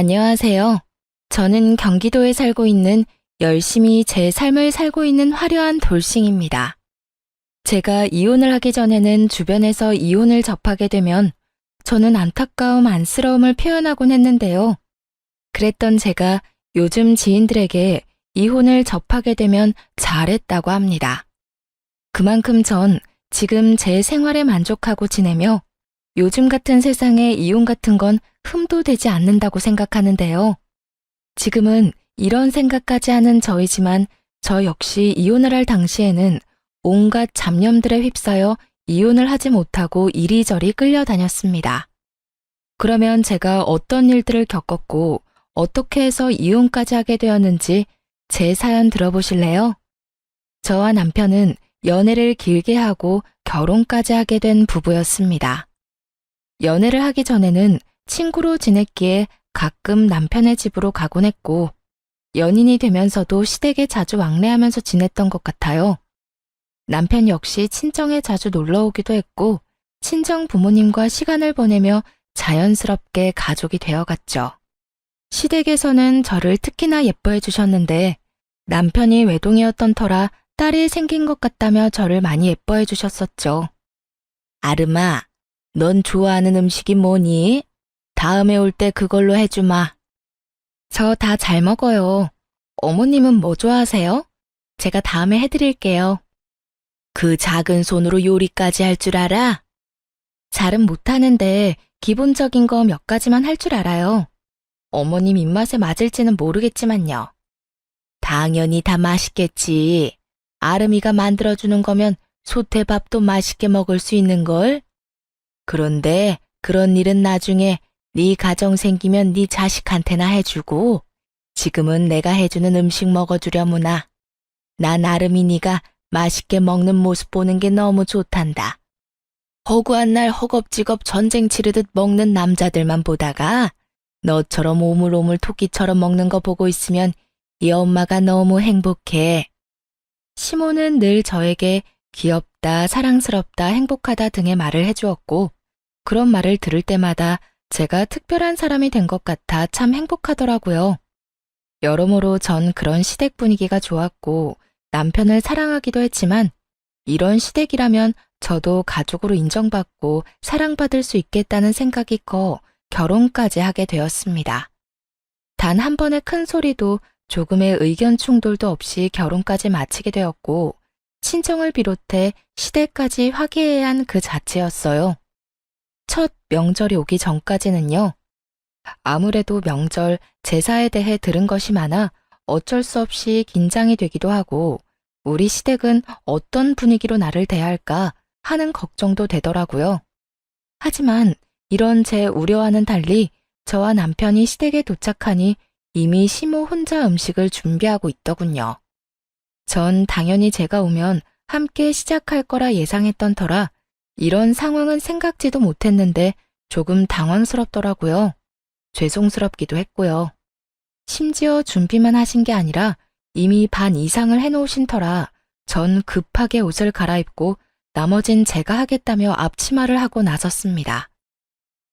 안녕하세요. 저는 경기도에 살고 있는 열심히 제 삶을 살고 있는 화려한 돌싱입니다. 제가 이혼을 하기 전에는 주변에서 이혼을 접하게 되면 저는 안타까움, 안쓰러움을 표현하곤 했는데요. 그랬던 제가 요즘 지인들에게 이혼을 접하게 되면 잘했다고 합니다. 그만큼 전 지금 제 생활에 만족하고 지내며 요즘 같은 세상에 이혼 같은 건 흠도 되지 않는다고 생각하는데요. 지금은 이런 생각까지 하는 저이지만 저 역시 이혼을 할 당시에는 온갖 잡념들에 휩싸여 이혼을 하지 못하고 이리저리 끌려다녔습니다. 그러면 제가 어떤 일들을 겪었고 어떻게 해서 이혼까지 하게 되었는지 제 사연 들어보실래요? 저와 남편은 연애를 길게 하고 결혼까지 하게 된 부부였습니다. 연애를 하기 전에는 친구로 지냈기에 가끔 남편의 집으로 가곤 했고 연인이 되면서도 시댁에 자주 왕래하면서 지냈던 것 같아요. 남편 역시 친정에 자주 놀러 오기도 했고 친정 부모님과 시간을 보내며 자연스럽게 가족이 되어갔죠. 시댁에서는 저를 특히나 예뻐해 주셨는데 남편이 외동이었던 터라 딸이 생긴 것 같다며 저를 많이 예뻐해 주셨었죠. 아름아, 넌 좋아하는 음식이 뭐니? 다음에 올 때 그걸로 해주마. 저 다 잘 먹어요. 어머님은 뭐 좋아하세요? 제가 다음에 해드릴게요. 그 작은 손으로 요리까지 할 줄 알아? 잘은 못하는데 기본적인 거 몇 가지만 할 줄 알아요. 어머님 입맛에 맞을지는 모르겠지만요. 당연히 다 맛있겠지. 아름이가 만들어주는 거면 소태밥도 맛있게 먹을 수 있는걸? 그런데 그런 일은 나중에 네 가정 생기면 네 자식한테나 해주고 지금은 내가 해주는 음식 먹어주려무나. 난 아름이 네가 맛있게 먹는 모습 보는 게 너무 좋단다. 허구한 날 허겁지겁 전쟁 치르듯 먹는 남자들만 보다가 너처럼 오물오물 토끼처럼 먹는 거 보고 있으면 이 엄마가 너무 행복해. 시모는 늘 저에게 귀엽다, 사랑스럽다, 행복하다 등의 말을 해주었고 그런 말을 들을 때마다 제가 특별한 사람이 된 것 같아 참 행복하더라고요. 여러모로 전 그런 시댁 분위기가 좋았고 남편을 사랑하기도 했지만 이런 시댁이라면 저도 가족으로 인정받고 사랑받을 수 있겠다는 생각이 커 결혼까지 하게 되었습니다. 단 한 번의 큰 소리도 조금의 의견 충돌도 없이 결혼까지 마치게 되었고 친정을 비롯해 시댁까지 화기애애한 그 자체였어요. 첫 명절이 오기 전까지는요. 아무래도 명절, 제사에 대해 들은 것이 많아 어쩔 수 없이 긴장이 되기도 하고 우리 시댁은 어떤 분위기로 나를 대할까 하는 걱정도 되더라고요. 하지만 이런 제 우려와는 달리 저와 남편이 시댁에 도착하니 이미 시모 혼자 음식을 준비하고 있더군요. 전 당연히 제가 오면 함께 시작할 거라 예상했던 터라 이런 상황은 생각지도 못했는데 조금 당황스럽더라고요. 죄송스럽기도 했고요. 심지어 준비만 하신 게 아니라 이미 반 이상을 해놓으신 터라 전 급하게 옷을 갈아입고 나머진 제가 하겠다며 앞치마를 하고 나섰습니다.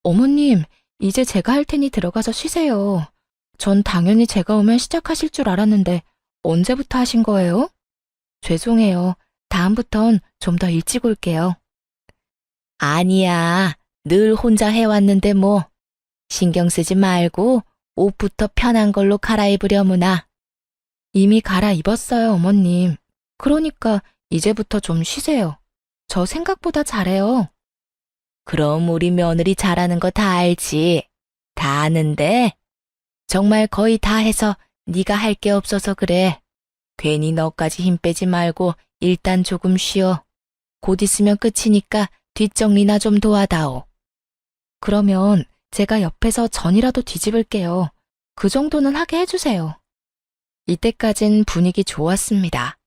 어머님, 이제 제가 할 테니 들어가서 쉬세요. 전 당연히 제가 오면 시작하실 줄 알았는데 언제부터 하신 거예요? 죄송해요. 다음부턴 좀 더 일찍 올게요. 아니야. 늘 혼자 해왔는데 뭐. 신경 쓰지 말고 옷부터 편한 걸로 갈아입으려무나. 이미 갈아입었어요, 어머님. 그러니까 이제부터 좀 쉬세요. 저 생각보다 잘해요. 그럼 우리 며느리 잘하는 거 다 알지. 다 아는데. 정말 거의 다 해서 네가 할 게 없어서 그래. 괜히 너까지 힘 빼지 말고 일단 조금 쉬어. 곧 있으면 끝이니까 뒷정리나 좀 도와다오. 그러면 제가 옆에서 전이라도 뒤집을게요. 그 정도는 하게 해주세요. 이때까진 분위기 좋았습니다.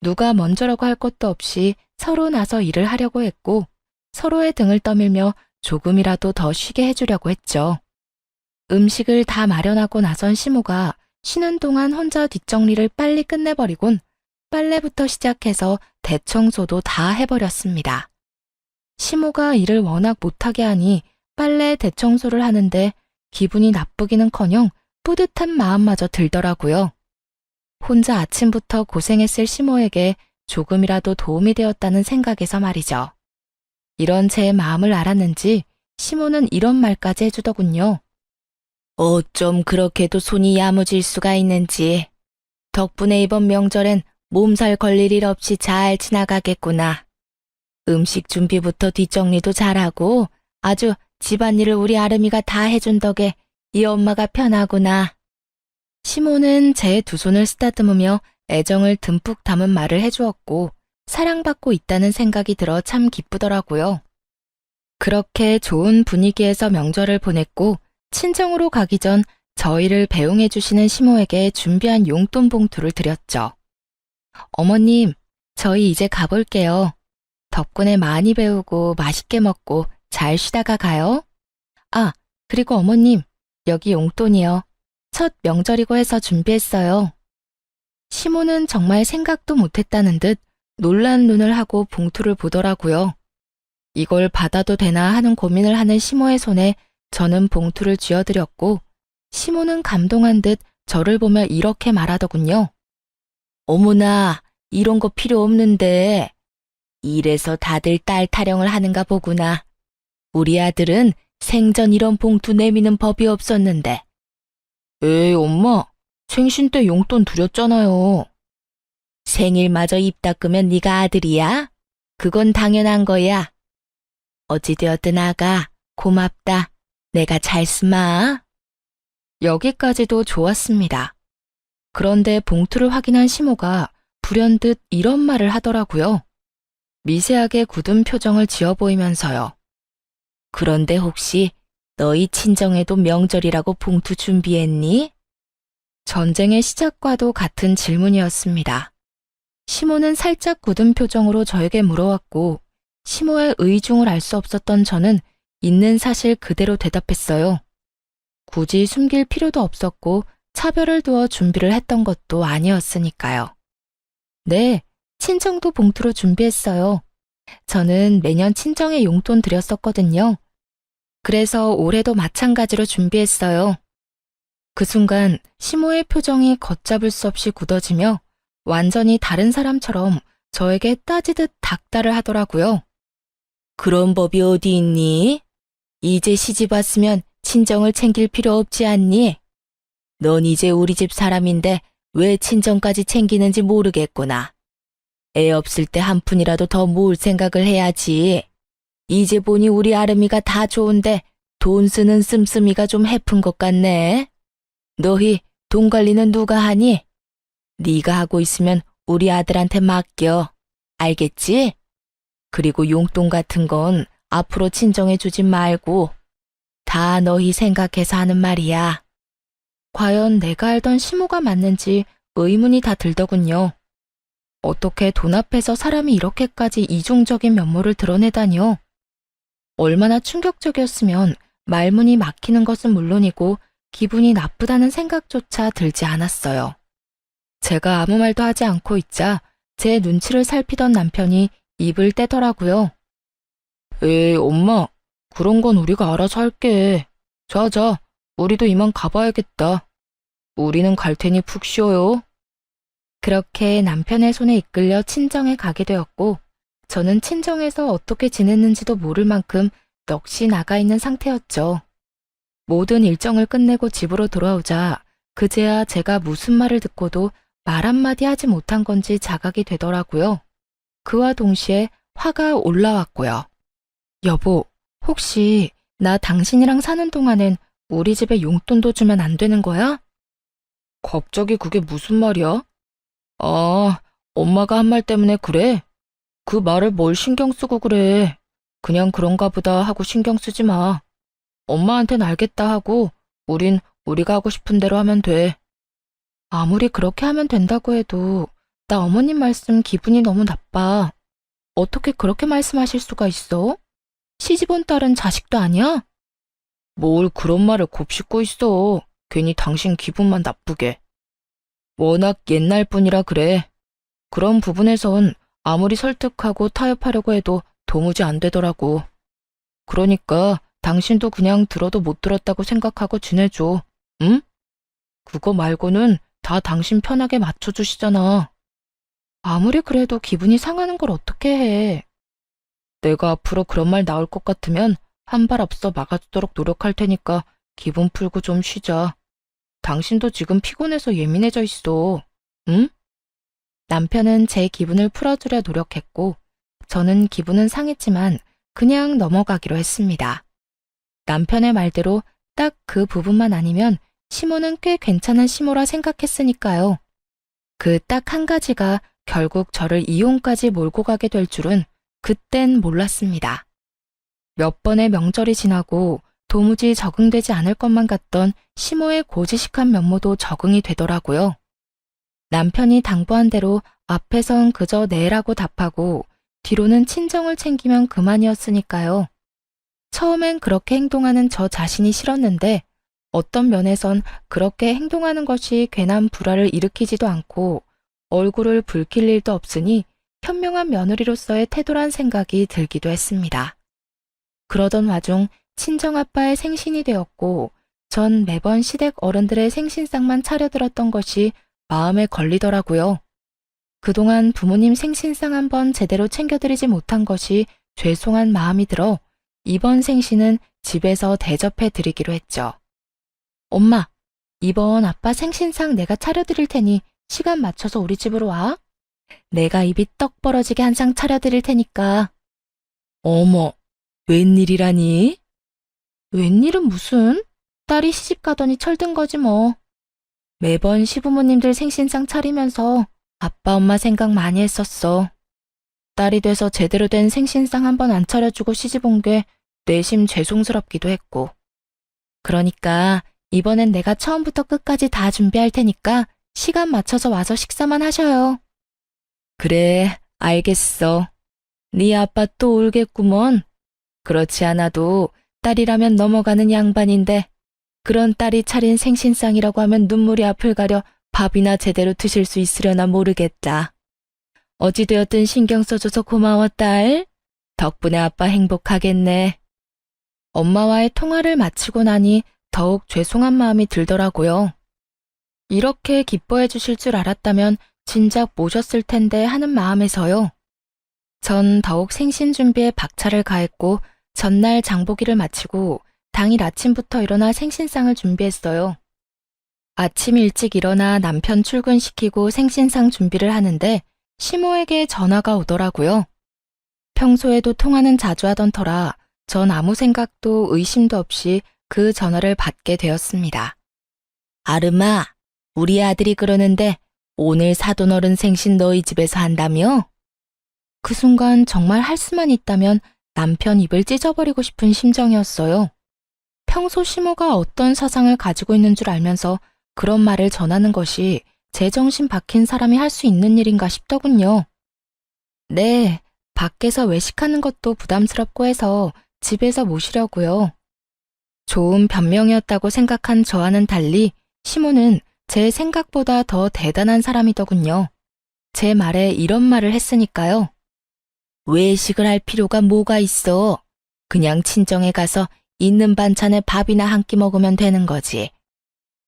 누가 먼저라고 할 것도 없이 서로 나서 일을 하려고 했고 서로의 등을 떠밀며 조금이라도 더 쉬게 해주려고 했죠. 음식을 다 마련하고 나선 시모가 쉬는 동안 혼자 뒷정리를 빨리 끝내버리곤 빨래부터 시작해서 대청소도 다 해버렸습니다. 시모가 일을 워낙 못하게 하니 빨래 대청소를 하는데 기분이 나쁘기는커녕 뿌듯한 마음마저 들더라고요. 혼자 아침부터 고생했을 시모에게 조금이라도 도움이 되었다는 생각에서 말이죠. 이런 제 마음을 알았는지 시모는 이런 말까지 해주더군요. 어쩜 그렇게도 손이 야무질 수가 있는지. 덕분에 이번 명절엔 몸살 걸릴 일 없이 잘 지나가겠구나. 음식 준비부터 뒷정리도 잘하고 아주 집안일을 우리 아름이가 다 해준 덕에 이 엄마가 편하구나. 시모는 제 두 손을 쓰다듬으며 애정을 듬뿍 담은 말을 해주었고 사랑받고 있다는 생각이 들어 참 기쁘더라고요. 그렇게 좋은 분위기에서 명절을 보냈고 친정으로 가기 전 저희를 배웅해 주시는 시모에게 준비한 용돈 봉투를 드렸죠. 어머님, 저희 이제 가볼게요. 덕분에 많이 배우고 맛있게 먹고 잘 쉬다가 가요. 아, 그리고 어머님, 여기 용돈이요. 첫 명절이고 해서 준비했어요. 시모는 정말 생각도 못했다는 듯 놀란 눈을 하고 봉투를 보더라고요. 이걸 받아도 되나 하는 고민을 하는 시모의 손에 저는 봉투를 쥐어드렸고 시모는 감동한 듯 저를 보며 이렇게 말하더군요. 어머나, 이런 거 필요 없는데. 이래서 다들 딸 타령을 하는가 보구나. 우리 아들은 생전 이런 봉투 내미는 법이 없었는데. 에이, 엄마, 생신 때 용돈 드렸잖아요. 생일마저 입 닦으면 네가 아들이야? 그건 당연한 거야. 어찌되었든 아가, 고맙다. 내가 잘 쓰마. 여기까지도 좋았습니다. 그런데 봉투를 확인한 시모가 불현듯 이런 말을 하더라고요. 미세하게 굳은 표정을 지어 보이면서요. 그런데 혹시 너희 친정에도 명절이라고 봉투 준비했니? 전쟁의 시작과도 같은 질문이었습니다. 시모는 살짝 굳은 표정으로 저에게 물어왔고 시모의 의중을 알 수 없었던 저는 있는 사실 그대로 대답했어요. 굳이 숨길 필요도 없었고 차별을 두어 준비를 했던 것도 아니었으니까요. 네, 친정도 봉투로 준비했어요. 저는 매년 친정에 용돈 드렸었거든요. 그래서 올해도 마찬가지로 준비했어요. 그 순간 시모의 표정이 걷잡을 수 없이 굳어지며 완전히 다른 사람처럼 저에게 따지듯 닥달을 하더라고요. 그런 법이 어디 있니? 이제 시집 왔으면 친정을 챙길 필요 없지 않니? 넌 이제 우리 집 사람인데 왜 친정까지 챙기는지 모르겠구나. 애 없을 때 한 푼이라도 더 모을 생각을 해야지. 이제 보니 우리 아름이가 다 좋은데 돈 쓰는 씀씀이가 좀 해픈 것 같네. 너희 돈 관리는 누가 하니? 네가 하고 있으면 우리 아들한테 맡겨. 알겠지? 그리고 용돈 같은 건 앞으로 친정에 주지 말고 다 너희 생각해서 하는 말이야. 과연 내가 알던 시모가 맞는지 의문이 다 들더군요. 어떻게 돈 앞에서 사람이 이렇게까지 이중적인 면모를 드러내다니요? 얼마나 충격적이었으면 말문이 막히는 것은 물론이고 기분이 나쁘다는 생각조차 들지 않았어요. 제가 아무 말도 하지 않고 있자 제 눈치를 살피던 남편이 입을 떼더라고요. 에이, 엄마, 그런 건 우리가 알아서 할게. 자, 우리도 이만 가봐야겠다. 우리는 갈 테니 푹 쉬어요. 그렇게 남편의 손에 이끌려 친정에 가게 되었고 저는 친정에서 어떻게 지냈는지도 모를 만큼 넋이 나가 있는 상태였죠. 모든 일정을 끝내고 집으로 돌아오자 그제야 제가 무슨 말을 듣고도 말 한마디 하지 못한 건지 자각이 되더라고요. 그와 동시에 화가 올라왔고요. 여보, 혹시 나 당신이랑 사는 동안엔 우리 집에 용돈도 주면 안 되는 거야? 갑자기 그게 무슨 말이야? 아, 엄마가 한 말 때문에 그래? 그 말을 뭘 신경 쓰고 그래. 그냥 그런가 보다 하고 신경 쓰지 마. 엄마한텐 알겠다 하고 우린 우리가 하고 싶은 대로 하면 돼. 아무리 그렇게 하면 된다고 해도 나 어머님 말씀 기분이 너무 나빠. 어떻게 그렇게 말씀하실 수가 있어? 시집온 딸은 자식도 아니야? 뭘 그런 말을 곱씹고 있어. 괜히 당신 기분만 나쁘게. 워낙 옛날 분이라 그래. 그런 부분에선 아무리 설득하고 타협하려고 해도 도무지 안 되더라고. 그러니까 당신도 그냥 들어도 못 들었다고 생각하고 지내줘. 응? 그거 말고는 다 당신 편하게 맞춰주시잖아. 아무리 그래도 기분이 상하는 걸 어떻게 해. 내가 앞으로 그런 말 나올 것 같으면 한 발 앞서 막아주도록 노력할 테니까 기분 풀고 좀 쉬자. 당신도 지금 피곤해서 예민해져 있어. 응? 남편은 제 기분을 풀어주려 노력했고, 저는 기분은 상했지만 그냥 넘어가기로 했습니다. 남편의 말대로 딱 그 부분만 아니면 시모는 꽤 괜찮은 시모라 생각했으니까요. 그 딱 한 가지가 결국 저를 이혼까지 몰고 가게 될 줄은 그땐 몰랐습니다. 몇 번의 명절이 지나고 도무지 적응되지 않을 것만 같던 시모의 고지식한 면모도 적응이 되더라고요. 남편이 당부한 대로 앞에선 그저 네라고 답하고 뒤로는 친정을 챙기면 그만이었으니까요. 처음엔 그렇게 행동하는 저 자신이 싫었는데 어떤 면에선 그렇게 행동하는 것이 괜한 불화를 일으키지도 않고 얼굴을 붉힐 일도 없으니 현명한 며느리로서의 태도란 생각이 들기도 했습니다. 그러던 와중 친정아빠의 생신이 되었고 전 매번 시댁 어른들의 생신상만 차려들었던 것이 마음에 걸리더라고요. 그동안 부모님 생신상 한번 제대로 챙겨드리지 못한 것이 죄송한 마음이 들어 이번 생신은 집에서 대접해 드리기로 했죠. 엄마, 이번 아빠 생신상 내가 차려드릴 테니 시간 맞춰서 우리 집으로 와. 내가 입이 떡 벌어지게 한 상 차려드릴 테니까. 어머, 웬일이라니? 웬일은 무슨? 딸이 시집 가더니 철든 거지 뭐. 매번 시부모님들 생신상 차리면서 아빠 엄마 생각 많이 했었어. 딸이 돼서 제대로 된 생신상 한번 안 차려주고 시집 온 게 내심 죄송스럽기도 했고. 그러니까 이번엔 내가 처음부터 끝까지 다 준비할 테니까 시간 맞춰서 와서 식사만 하셔요. 그래, 알겠어. 네 아빠 또 울겠구먼. 그렇지 않아도 딸이라면 넘어가는 양반인데 그런 딸이 차린 생신상이라고 하면 눈물이 앞을 가려 밥이나 제대로 드실 수 있으려나 모르겠다. 어찌되었든 신경 써줘서 고마워, 딸. 덕분에 아빠 행복하겠네. 엄마와의 통화를 마치고 나니 더욱 죄송한 마음이 들더라고요. 이렇게 기뻐해 주실 줄 알았다면 진작 모셨을 텐데 하는 마음에서요. 전 더욱 생신 준비에 박차를 가했고 전날 장보기를 마치고 당일 아침부터 일어나 생신상을 준비했어요. 아침 일찍 일어나 남편 출근시키고 생신상 준비를 하는데 시모에게 전화가 오더라고요. 평소에도 통화는 자주 하던 터라 전 아무 생각도 의심도 없이 그 전화를 받게 되었습니다. 아름아, 우리 아들이 그러는데 오늘 사돈어른 생신 너희 집에서 한다며? 그 순간 정말 할 수만 있다면 남편 입을 찢어버리고 싶은 심정이었어요. 평소 시모가 어떤 사상을 가지고 있는 줄 알면서 그런 말을 전하는 것이 제정신 박힌 사람이 할 수 있는 일인가 싶더군요. 네, 밖에서 외식하는 것도 부담스럽고 해서 집에서 모시려고요. 좋은 변명이었다고 생각한 저와는 달리 시모는 제 생각보다 더 대단한 사람이더군요. 제 말에 이런 말을 했으니까요. 외식을 할 필요가 뭐가 있어. 그냥 친정에 가서 있는 반찬에 밥이나 한 끼 먹으면 되는 거지.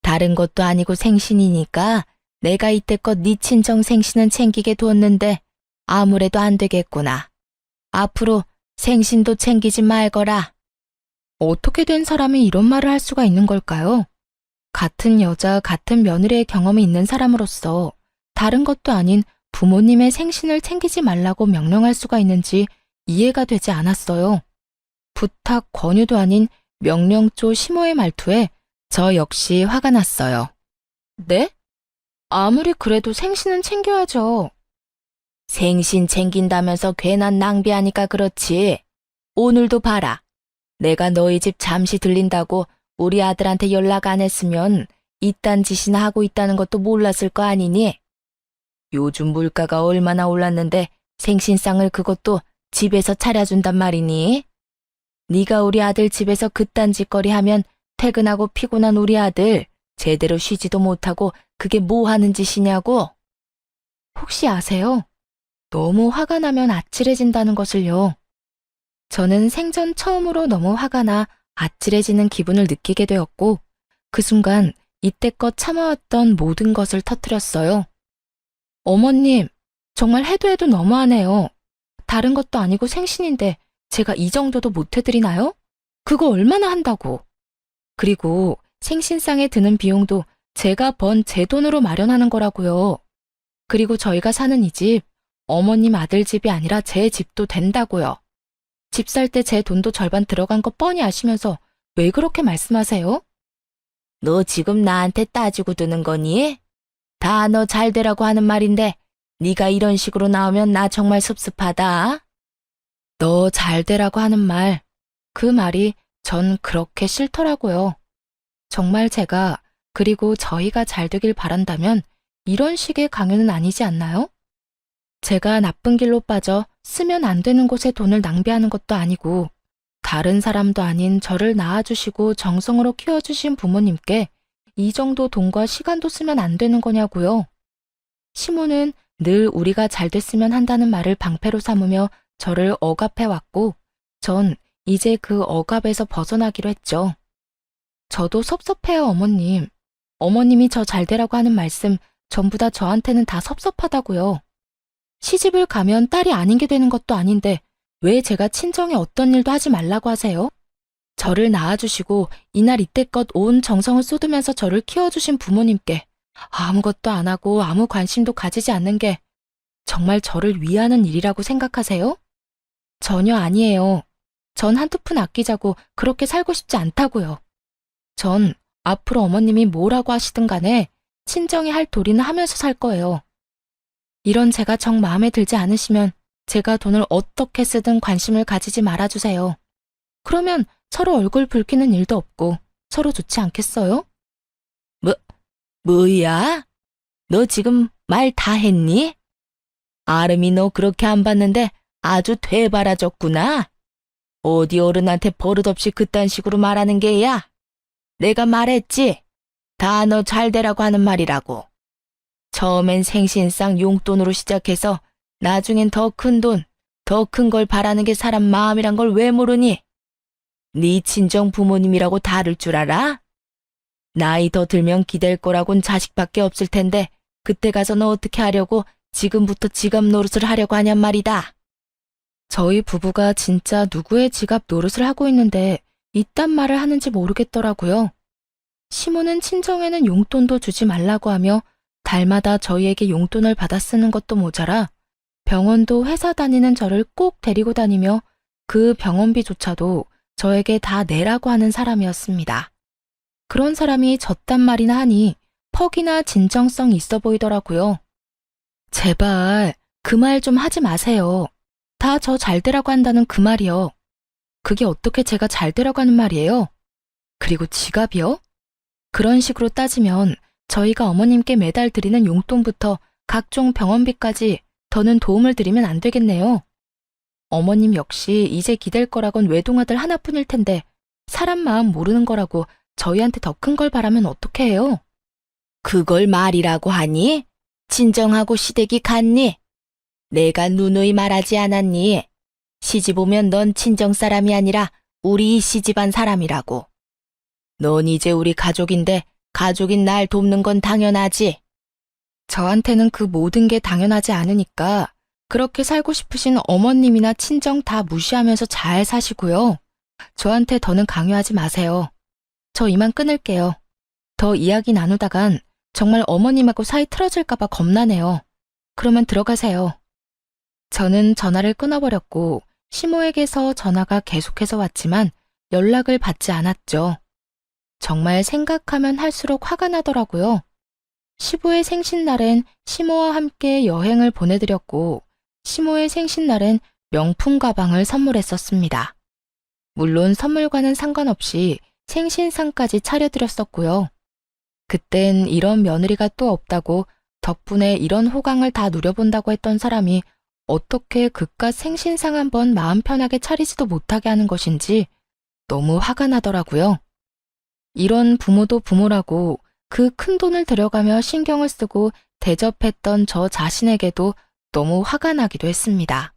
다른 것도 아니고 생신이니까 내가 이때껏 네 친정 생신은 챙기게 뒀는데 아무래도 안 되겠구나. 앞으로 생신도 챙기지 말거라. 어떻게 된 사람이 이런 말을 할 수가 있는 걸까요? 같은 여자, 같은 며느리의 경험이 있는 사람으로서 다른 것도 아닌 부모님의 생신을 챙기지 말라고 명령할 수가 있는지 이해가 되지 않았어요. 부탁, 권유도 아닌 명령조 시모의 말투에 저 역시 화가 났어요. 네? 아무리 그래도 생신은 챙겨야죠. 생신 챙긴다면서 괜한 낭비하니까 그렇지. 오늘도 봐라. 내가 너희 집 잠시 들린다고 우리 아들한테 연락 안 했으면 이딴 짓이나 하고 있다는 것도 몰랐을 거 아니니? 요즘 물가가 얼마나 올랐는데 생신상을 그것도 집에서 차려준단 말이니? 네가 우리 아들 집에서 그딴 짓거리 하면 퇴근하고 피곤한 우리 아들 제대로 쉬지도 못하고 그게 뭐 하는 짓이냐고? 혹시 아세요? 너무 화가 나면 아찔해진다는 것을요. 저는 생전 처음으로 너무 화가 나 아찔해지는 기분을 느끼게 되었고 그 순간 이때껏 참아왔던 모든 것을 터뜨렸어요. 어머님, 정말 해도 해도 너무하네요. 다른 것도 아니고 생신인데 제가 이 정도도 못 해드리나요? 그거 얼마나 한다고. 그리고 생신상에 드는 비용도 제가 번 제 돈으로 마련하는 거라고요. 그리고 저희가 사는 이 집, 어머님 아들 집이 아니라 제 집도 된다고요. 집 살 때 제 돈도 절반 들어간 거 뻔히 아시면서 왜 그렇게 말씀하세요? 너 지금 나한테 따지고 드는 거니? 다 너 잘 되라고 하는 말인데 네가 이런 식으로 나오면 나 정말 섭섭하다. 너 잘 되라고 하는 말, 그 말이 전 그렇게 싫더라고요. 정말 제가 그리고 저희가 잘 되길 바란다면 이런 식의 강요는 아니지 않나요? 제가 나쁜 길로 빠져 쓰면 안 되는 곳에 돈을 낭비하는 것도 아니고 다른 사람도 아닌 저를 낳아주시고 정성으로 키워주신 부모님께 이 정도 돈과 시간도 쓰면 안 되는 거냐고요. 시모는 늘 우리가 잘 됐으면 한다는 말을 방패로 삼으며 저를 억압해왔고 전 이제 그 억압에서 벗어나기로 했죠. 저도 섭섭해요, 어머님. 어머님이 저 잘 되라고 하는 말씀 전부 다 저한테는 다 섭섭하다고요. 시집을 가면 딸이 아닌 게 되는 것도 아닌데 왜 제가 친정에 어떤 일도 하지 말라고 하세요? 저를 낳아주시고 이날 이때껏 온 정성을 쏟으면서 저를 키워주신 부모님께 아무것도 안 하고 아무 관심도 가지지 않는 게 정말 저를 위하는 일이라고 생각하세요? 전혀 아니에요. 전 한두 푼 아끼자고 그렇게 살고 싶지 않다고요. 전 앞으로 어머님이 뭐라고 하시든 간에 친정이 할 도리는 하면서 살 거예요. 이런 제가 정 마음에 들지 않으시면 제가 돈을 어떻게 쓰든 관심을 가지지 말아주세요. 그러면 서로 얼굴 붉히는 일도 없고 서로 좋지 않겠어요? 뭐야? 너 지금 말 다 했니? 아름이 너 그렇게 안 봤는데 아주 되바라졌구나. 어디 어른한테 버릇없이 그딴 식으로 말하는 게야? 내가 말했지? 다 너 잘 되라고 하는 말이라고. 처음엔 생신상 용돈으로 시작해서 나중엔 더 큰 돈, 더 큰 걸 바라는 게 사람 마음이란 걸 왜 모르니? 네 친정 부모님이라고 다를 줄 알아? 나이 더 들면 기댈 거라곤 자식밖에 없을 텐데 그때 가서 너 어떻게 하려고 지금부터 지갑 노릇을 하려고 하냔 말이다. 저희 부부가 진짜 누구의 지갑 노릇을 하고 있는데 이딴 말을 하는지 모르겠더라고요. 시모는 친정에는 용돈도 주지 말라고 하며 달마다 저희에게 용돈을 받아 쓰는 것도 모자라 병원도 회사 다니는 저를 꼭 데리고 다니며 그 병원비조차도 저에게 다 내라고 하는 사람이었습니다. 그런 사람이 저딴 말이나 하니 퍽이나 진정성 있어 보이더라고요. 제발 그 말 좀 하지 마세요. 다 저 잘 되라고 한다는 그 말이요. 그게 어떻게 제가 잘 되라고 하는 말이에요? 그리고 지갑이요? 그런 식으로 따지면 저희가 어머님께 매달 드리는 용돈부터 각종 병원비까지 더는 도움을 드리면 안 되겠네요. 어머님 역시 이제 기댈 거라곤 외동아들 하나뿐일 텐데 사람 마음 모르는 거라고 저희한테 더 큰 걸 바라면 어떻게 해요? 그걸 말이라고 하니? 진정하고 시댁이 갔니? 내가 누누이 말하지 않았니? 시집 오면 넌 친정 사람이 아니라 우리 이 시집안 사람이라고. 넌 이제 우리 가족인데 가족인 날 돕는 건 당연하지. 저한테는 그 모든 게 당연하지 않으니까 그렇게 살고 싶으신 어머님이나 친정 다 무시하면서 잘 사시고요. 저한테 더는 강요하지 마세요. 저 이만 끊을게요. 더 이야기 나누다간 정말 어머님하고 사이 틀어질까봐 겁나네요. 그러면 들어가세요. 저는 전화를 끊어버렸고 시모에게서 전화가 계속해서 왔지만 연락을 받지 않았죠. 정말 생각하면 할수록 화가 나더라고요. 시부의 생신날엔 시모와 함께 여행을 보내드렸고 시모의 생신날엔 명품 가방을 선물했었습니다. 물론 선물과는 상관없이 생신상까지 차려드렸었고요. 그땐 이런 며느리가 또 없다고 덕분에 이런 호강을 다 누려본다고 했던 사람이 어떻게 그깟 생신상 한번 마음 편하게 차리지도 못하게 하는 것인지 너무 화가 나더라고요. 이런 부모도 부모라고 그 큰 돈을 들여가며 신경을 쓰고 대접했던 저 자신에게도 너무 화가 나기도 했습니다.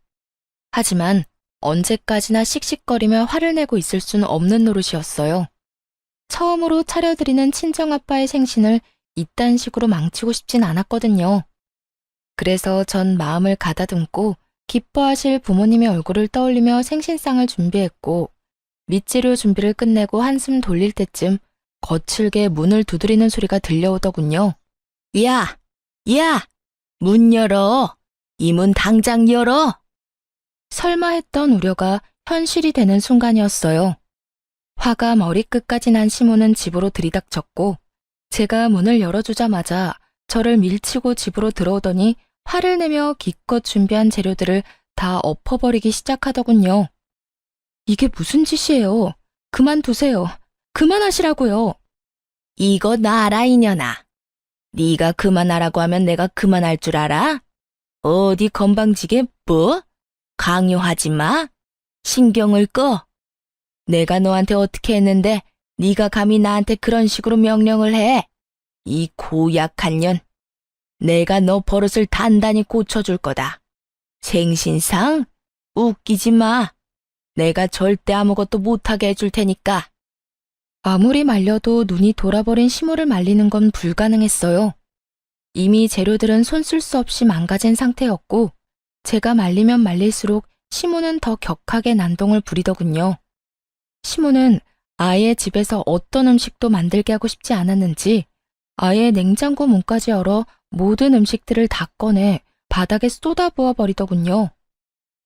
하지만 언제까지나 씩씩거리며 화를 내고 있을 순 없는 노릇이었어요. 처음으로 차려드리는 친정아빠의 생신을 이딴 식으로 망치고 싶진 않았거든요. 그래서 전 마음을 가다듬고 기뻐하실 부모님의 얼굴을 떠올리며 생신상을 준비했고, 밑재료 준비를 끝내고 한숨 돌릴 때쯤 거칠게 문을 두드리는 소리가 들려오더군요. 야! 야! 문 열어! 이 문 당장 열어! 설마 했던 우려가 현실이 되는 순간이었어요. 화가 머리끝까지 난 시모는 집으로 들이닥쳤고, 제가 문을 열어주자마자 저를 밀치고 집으로 들어오더니 화를 내며 기껏 준비한 재료들을 다 엎어버리기 시작하더군요. 이게 무슨 짓이에요? 그만두세요. 그만하시라고요. 이거 놔라 이년아. 네가 그만하라고 하면 내가 그만할 줄 알아? 어디 건방지게 뭐? 강요하지 마. 신경을 꺼. 내가 너한테 어떻게 했는데 네가 감히 나한테 그런 식으로 명령을 해. 이 고약한 년. 내가 너 버릇을 단단히 고쳐줄 거다. 생신상? 웃기지 마. 내가 절대 아무것도 못하게 해줄 테니까. 아무리 말려도 눈이 돌아버린 시모를 말리는 건 불가능했어요. 이미 재료들은 손 쓸 수 없이 망가진 상태였고, 제가 말리면 말릴수록 시모는 더 격하게 난동을 부리더군요. 시모는 아예 집에서 어떤 음식도 만들게 하고 싶지 않았는지 아예 냉장고 문까지 열어 모든 음식들을 다 꺼내 바닥에 쏟아부어 버리더군요.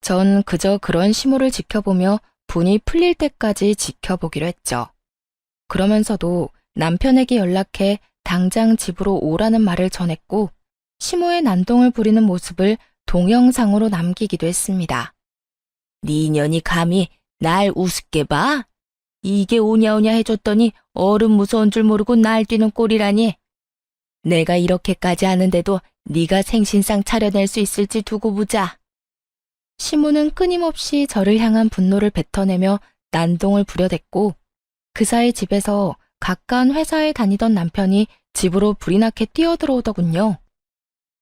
전 그저 그런 시모를 지켜보며 분이 풀릴 때까지 지켜보기로 했죠. 그러면서도 남편에게 연락해 당장 집으로 오라는 말을 전했고, 시모의 난동을 부리는 모습을 동영상으로 남기기도 했습니다. 네 년이 감히 날 우습게 봐? 이게 오냐오냐 해줬더니 어른 무서운 줄 모르고 날뛰는 꼴이라니. 내가 이렇게까지 하는데도 네가 생신상 차려낼 수 있을지 두고 보자. 시모는 끊임없이 저를 향한 분노를 뱉어내며 난동을 부려댔고, 그 사이 집에서 가까운 회사에 다니던 남편이 집으로 불이 나게 뛰어들어오더군요.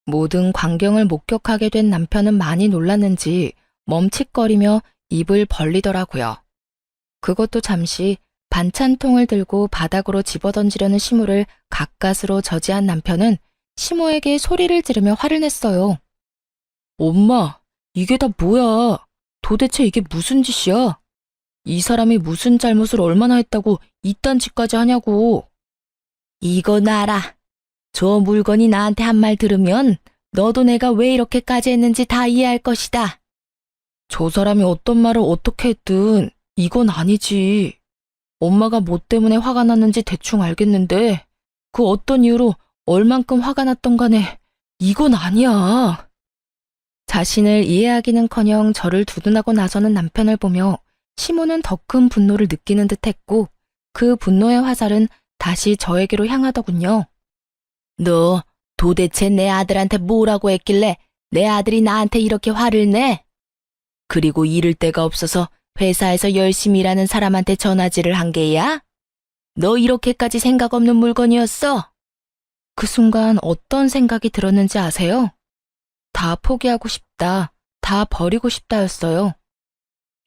모든 광경을 목격하게 된 남편은 많이 놀랐는지 멈칫거리며 입을 벌리더라고요. 그것도 잠시 반찬통을 들고 바닥으로 집어던지려는 시모를 가까스로 저지한 남편은 시모에게 소리를 지르며 화를 냈어요. 엄마, 이게 다 뭐야? 도대체 이게 무슨 짓이야? 이 사람이 무슨 잘못을 얼마나 했다고 이딴 짓까지 하냐고. 이거 놔라. 저 물건이 나한테 한 말 들으면 너도 내가 왜 이렇게까지 했는지 다 이해할 것이다. 저 사람이 어떤 말을 어떻게 했든 이건 아니지. 엄마가 뭐 때문에 화가 났는지 대충 알겠는데 그 어떤 이유로 얼만큼 화가 났던 간에 이건 아니야. 자신을 이해하기는커녕 저를 두둔하고 나서는 남편을 보며 시모는 더 큰 분노를 느끼는 듯했고, 그 분노의 화살은 다시 저에게로 향하더군요. 너 도대체 내 아들한테 뭐라고 했길래 내 아들이 나한테 이렇게 화를 내? 그리고 이를 데가 없어서 회사에서 열심히 일하는 사람한테 전화질을 한 게야? 너 이렇게까지 생각 없는 물건이었어? 그 순간 어떤 생각이 들었는지 아세요? 다 포기하고 싶다, 다 버리고 싶다였어요.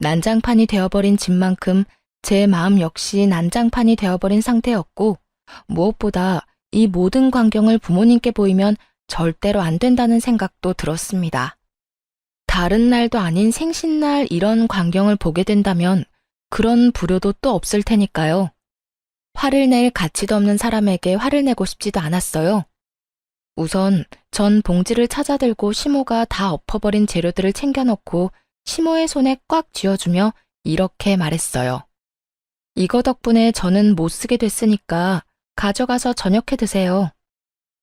난장판이 되어버린 집만큼 제 마음 역시 난장판이 되어버린 상태였고, 무엇보다 이 모든 광경을 부모님께 보이면 절대로 안 된다는 생각도 들었습니다. 다른 날도 아닌 생신날 이런 광경을 보게 된다면 그런 불효도 또 없을 테니까요. 화를 낼 가치도 없는 사람에게 화를 내고 싶지도 않았어요. 우선 전 봉지를 찾아들고 시모가 다 엎어버린 재료들을 챙겨넣고 시모의 손에 꽉 쥐어주며 이렇게 말했어요. 이거 덕분에 저는 못 쓰게 됐으니까 가져가서 저녁해 드세요.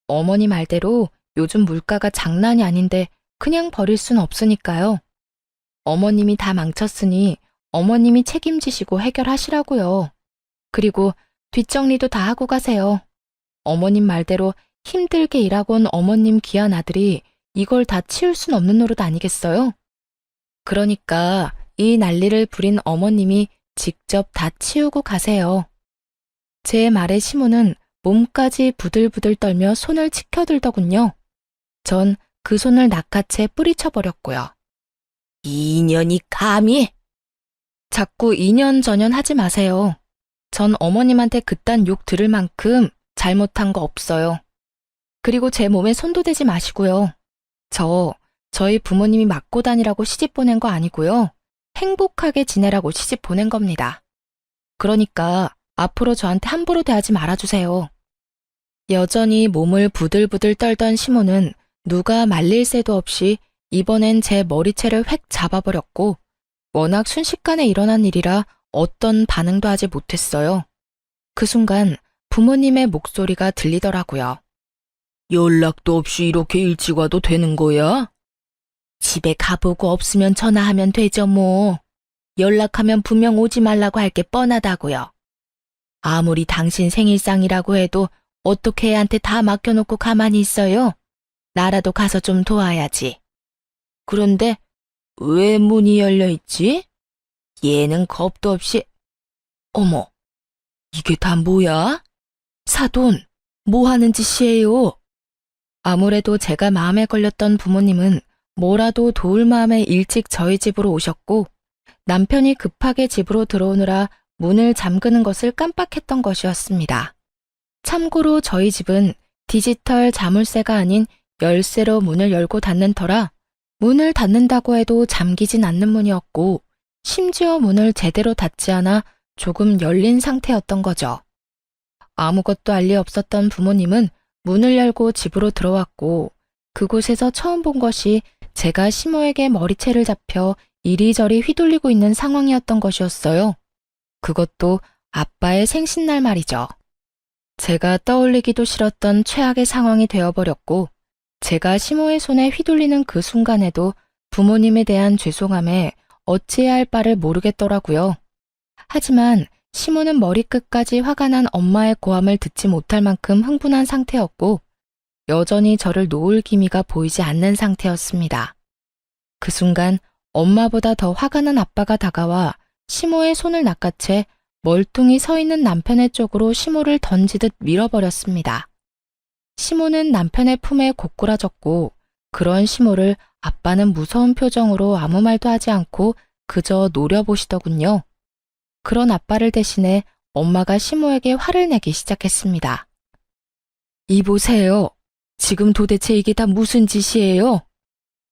어머니 말대로 요즘 물가가 장난이 아닌데 그냥 버릴 순 없으니까요. 어머님이 다 망쳤으니 어머님이 책임지시고 해결하시라고요. 그리고 뒷정리도 다 하고 가세요. 어머님 말대로 힘들게 일하고 온 어머님 귀한 아들이 이걸 다 치울 순 없는 노릇 아니겠어요? 그러니까 이 난리를 부린 어머님이 직접 다 치우고 가세요. 제 말에 시모는 몸까지 부들부들 떨며 손을 치켜들더군요. 전 그 손을 낚아채 뿌리쳐버렸고요. 2년이 감히? 자꾸 2년 전년 하지 마세요. 전 어머님한테 그딴 욕 들을 만큼 잘못한 거 없어요. 그리고 제 몸에 손도 대지 마시고요. 저희 부모님이 맞고 다니라고 시집 보낸 거 아니고요. 행복하게 지내라고 시집 보낸 겁니다. 그러니까 앞으로 저한테 함부로 대하지 말아주세요. 여전히 몸을 부들부들 떨던 시모는 누가 말릴 새도 없이 이번엔 제 머리채를 획 잡아버렸고 워낙 순식간에 일어난 일이라 어떤 반응도 하지 못했어요. 그 순간 부모님의 목소리가 들리더라고요. 연락도 없이 이렇게 일찍 와도 되는 거야? 집에 가보고 없으면 전화하면 되죠 뭐. 연락하면 분명 오지 말라고 할 게 뻔하다고요. 아무리 당신 생일상이라고 해도 어떻게 애한테 다 맡겨놓고 가만히 있어요? 나라도 가서 좀 도와야지. 그런데 왜 문이 열려있지? 얘는 겁도 없이... 어머, 이게 다 뭐야? 사돈, 뭐 하는 짓이에요? 아무래도 제가 마음에 걸렸던 부모님은 뭐라도 도울 마음에 일찍 저희 집으로 오셨고 남편이 급하게 집으로 들어오느라 문을 잠그는 것을 깜빡했던 것이었습니다. 참고로 저희 집은 디지털 자물쇠가 아닌 열쇠로 문을 열고 닫는 터라 문을 닫는다고 해도 잠기진 않는 문이었고 심지어 문을 제대로 닫지 않아 조금 열린 상태였던 거죠. 아무것도 알 리 없었던 부모님은 문을 열고 집으로 들어왔고 그곳에서 처음 본 것이 제가 시모에게 머리채를 잡혀 이리저리 휘둘리고 있는 상황이었던 것이었어요. 그것도 아빠의 생신날 말이죠. 제가 떠올리기도 싫었던 최악의 상황이 되어버렸고 제가 시모의 손에 휘둘리는 그 순간에도 부모님에 대한 죄송함에 어찌해야 할 바를 모르겠더라고요. 하지만 시모는 머리끝까지 화가 난 엄마의 고함을 듣지 못할 만큼 흥분한 상태였고 여전히 저를 놓을 기미가 보이지 않는 상태였습니다. 그 순간 엄마보다 더 화가 난 아빠가 다가와 시모의 손을 낚아채 멀뚱히 서 있는 남편의 쪽으로 시모를 던지듯 밀어버렸습니다. 시모는 남편의 품에 고꾸라졌고 그런 시모를 아빠는 무서운 표정으로 아무 말도 하지 않고 그저 노려보시더군요. 그런 아빠를 대신해 엄마가 시모에게 화를 내기 시작했습니다. 이보세요. 지금 도대체 이게 다 무슨 짓이에요?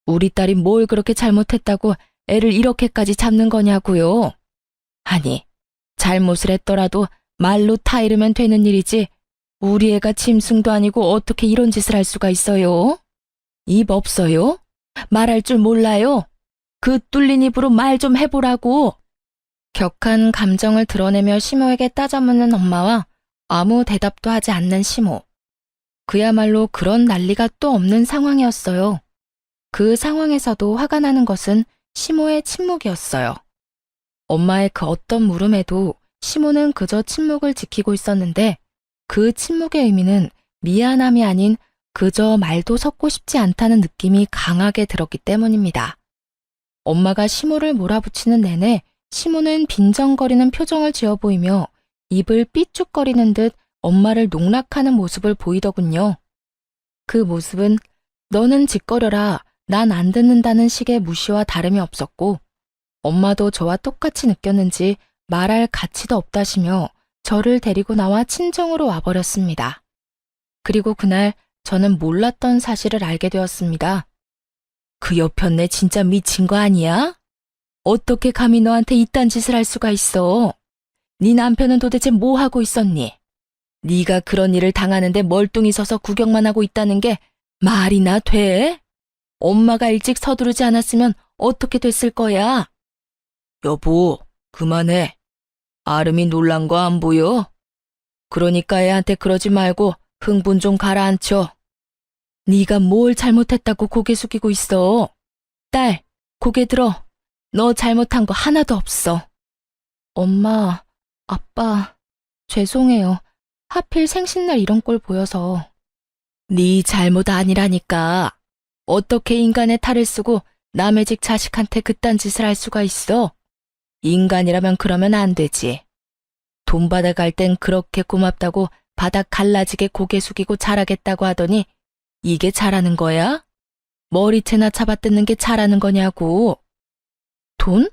우리 딸이 뭘 그렇게 잘못했다고 애를 이렇게까지 잡는 거냐고요? 아니, 잘못을 했더라도 말로 타이르면 되는 일이지 우리 애가 짐승도 아니고 어떻게 이런 짓을 할 수가 있어요? 입 없어요? 말할 줄 몰라요? 그 뚫린 입으로 말 좀 해보라고. 격한 감정을 드러내며 시모에게 따져묻는 엄마와 아무 대답도 하지 않는 시모. 그야말로 그런 난리가 또 없는 상황이었어요. 그 상황에서도 화가 나는 것은 시모의 침묵이었어요. 엄마의 그 어떤 물음에도 시모는 그저 침묵을 지키고 있었는데 그 침묵의 의미는 미안함이 아닌 그저 말도 섞고 싶지 않다는 느낌이 강하게 들었기 때문입니다. 엄마가 시모를 몰아붙이는 내내 시모는 빈정거리는 표정을 지어 보이며 입을 삐죽거리는 듯 엄마를 농락하는 모습을 보이더군요. 그 모습은 너는 짓거려라, 난 안 듣는다는 식의 무시와 다름이 없었고 엄마도 저와 똑같이 느꼈는지 말할 가치도 없다시며 저를 데리고 나와 친정으로 와버렸습니다. 그리고 그날 저는 몰랐던 사실을 알게 되었습니다. 그 여편네 진짜 미친 거 아니야? 어떻게 감히 너한테 이딴 짓을 할 수가 있어? 네 남편은 도대체 뭐 하고 있었니? 네가 그런 일을 당하는데 멀뚱히 서서 구경만 하고 있다는 게 말이나 돼? 엄마가 일찍 서두르지 않았으면 어떻게 됐을 거야? 여보, 그만해. 아름이 놀란 거 안 보여? 그러니까 애한테 그러지 말고 흥분 좀 가라앉혀. 네가 뭘 잘못했다고 고개 숙이고 있어. 딸, 고개 들어. 너 잘못한 거 하나도 없어. 엄마, 아빠, 죄송해요. 하필 생신날 이런 꼴 보여서. 네 잘못 아니라니까. 어떻게 인간의 탈을 쓰고 남의 집 자식한테 그딴 짓을 할 수가 있어? 인간이라면 그러면 안 되지. 돈 받아갈 땐 그렇게 고맙다고 바닥 갈라지게 고개 숙이고 잘하겠다고 하더니 이게 잘하는 거야? 머리채나 잡아뜯는 게 잘하는 거냐고. 돈?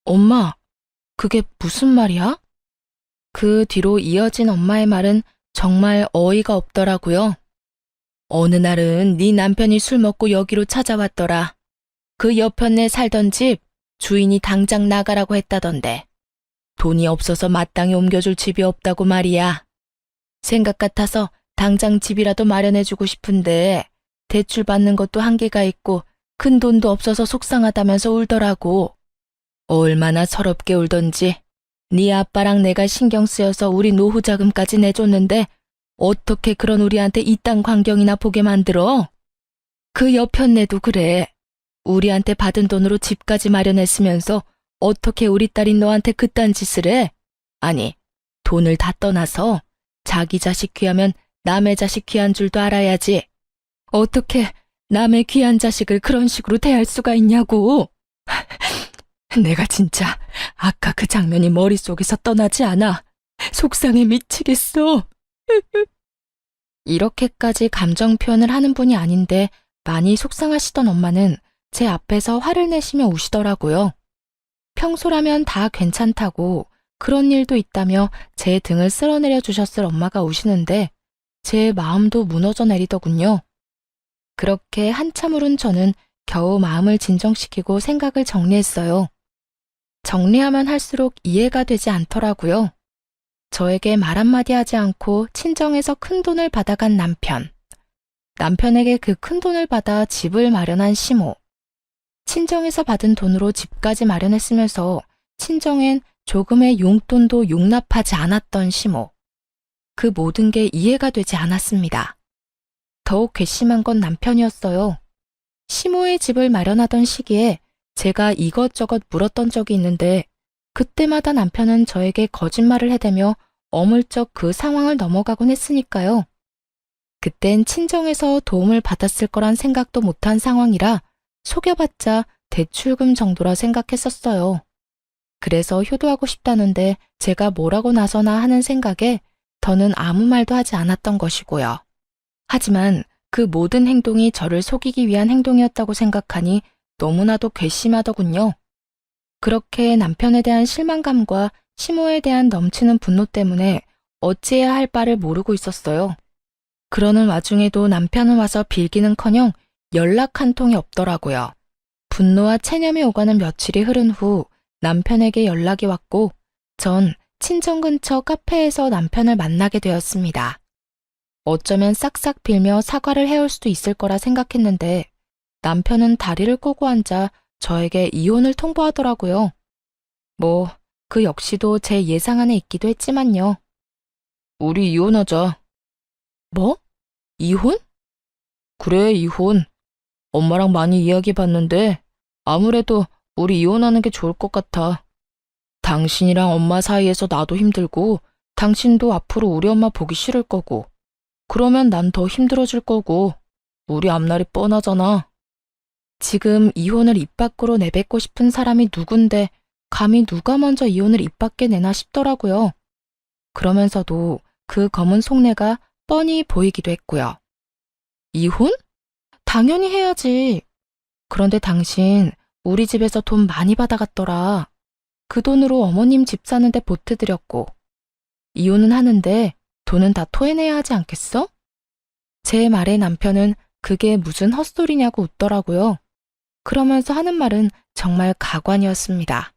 엄마, 그게 무슨 말이야? 그 뒤로 이어진 엄마의 말은 정말 어이가 없더라고요. 어느 날은 네 남편이 술 먹고 여기로 찾아왔더라. 그 옆편에 살던 집 주인이 당장 나가라고 했다던데. 돈이 없어서 마땅히 옮겨줄 집이 없다고 말이야. 생각 같아서 당장 집이라도 마련해주고 싶은데 대출 받는 것도 한계가 있고 큰 돈도 없어서 속상하다면서 울더라고. 얼마나 서럽게 울던지. 네 아빠랑 내가 신경 쓰여서 우리 노후 자금까지 내줬는데 어떻게 그런 우리한테 이딴 광경이나 보게 만들어? 그 옆편네도 그래. 우리한테 받은 돈으로 집까지 마련했으면서 어떻게 우리 딸인 너한테 그딴 짓을 해? 아니, 돈을 다 떠나서 자기 자식 귀하면 남의 자식 귀한 줄도 알아야지. 어떻게 남의 귀한 자식을 그런 식으로 대할 수가 있냐고. 내가 진짜 아까 그 장면이 머릿속에서 떠나지 않아. 속상해 미치겠어. 이렇게까지 감정 표현을 하는 분이 아닌데 많이 속상하시던 엄마는 제 앞에서 화를 내시며 우시더라고요. 평소라면 다 괜찮다고 그런 일도 있다며 제 등을 쓸어내려 주셨을 엄마가 우시는데 제 마음도 무너져 내리더군요. 그렇게 한참 울은 저는 겨우 마음을 진정시키고 생각을 정리했어요. 정리하면 할수록 이해가 되지 않더라고요. 저에게 말 한마디 하지 않고 친정에서 큰 돈을 받아간 남편. 남편에게 그 큰 돈을 받아 집을 마련한 시모. 친정에서 받은 돈으로 집까지 마련했으면서 친정엔 조금의 용돈도 용납하지 않았던 시모. 그 모든 게 이해가 되지 않았습니다. 더욱 괘씸한 건 남편이었어요. 시모의 집을 마련하던 시기에 제가 이것저것 물었던 적이 있는데 그때마다 남편은 저에게 거짓말을 해대며 어물쩍 그 상황을 넘어가곤 했으니까요. 그땐 친정에서 도움을 받았을 거란 생각도 못한 상황이라 속여봤자 대출금 정도라 생각했었어요. 그래서 효도하고 싶다는데 제가 뭐라고 나서나 하는 생각에 더는 아무 말도 하지 않았던 것이고요. 하지만 그 모든 행동이 저를 속이기 위한 행동이었다고 생각하니 너무나도 괘씸하더군요. 그렇게 남편에 대한 실망감과 시모에 대한 넘치는 분노 때문에 어찌해야 할 바를 모르고 있었어요. 그러는 와중에도 남편은 와서 빌기는커녕 연락 한 통이 없더라고요. 분노와 체념이 오가는 며칠이 흐른 후 남편에게 연락이 왔고 전 친정 근처 카페에서 남편을 만나게 되었습니다. 어쩌면 싹싹 빌며 사과를 해올 수도 있을 거라 생각했는데 남편은 다리를 꼬고 앉아 저에게 이혼을 통보하더라고요. 뭐, 그 역시도 제 예상 안에 있기도 했지만요. 우리 이혼하자. 뭐? 이혼? 그래, 이혼. 엄마랑 많이 이야기해봤는데 아무래도 우리 이혼하는 게 좋을 것 같아. 당신이랑 엄마 사이에서 나도 힘들고 당신도 앞으로 우리 엄마 보기 싫을 거고 그러면 난 더 힘들어질 거고 우리 앞날이 뻔하잖아. 지금 이혼을 입 밖으로 내뱉고 싶은 사람이 누군데 감히 누가 먼저 이혼을 입 밖에 내나 싶더라고요. 그러면서도 그 검은 속내가 뻔히 보이기도 했고요. 이혼? 당연히 해야지. 그런데 당신 우리 집에서 돈 많이 받아갔더라. 그 돈으로 어머님 집 사는데 보태드렸고 이혼은 하는데 돈은 다 토해내야 하지 않겠어? 제 말에 남편은 그게 무슨 헛소리냐고 웃더라고요. 그러면서 하는 말은 정말 가관이었습니다.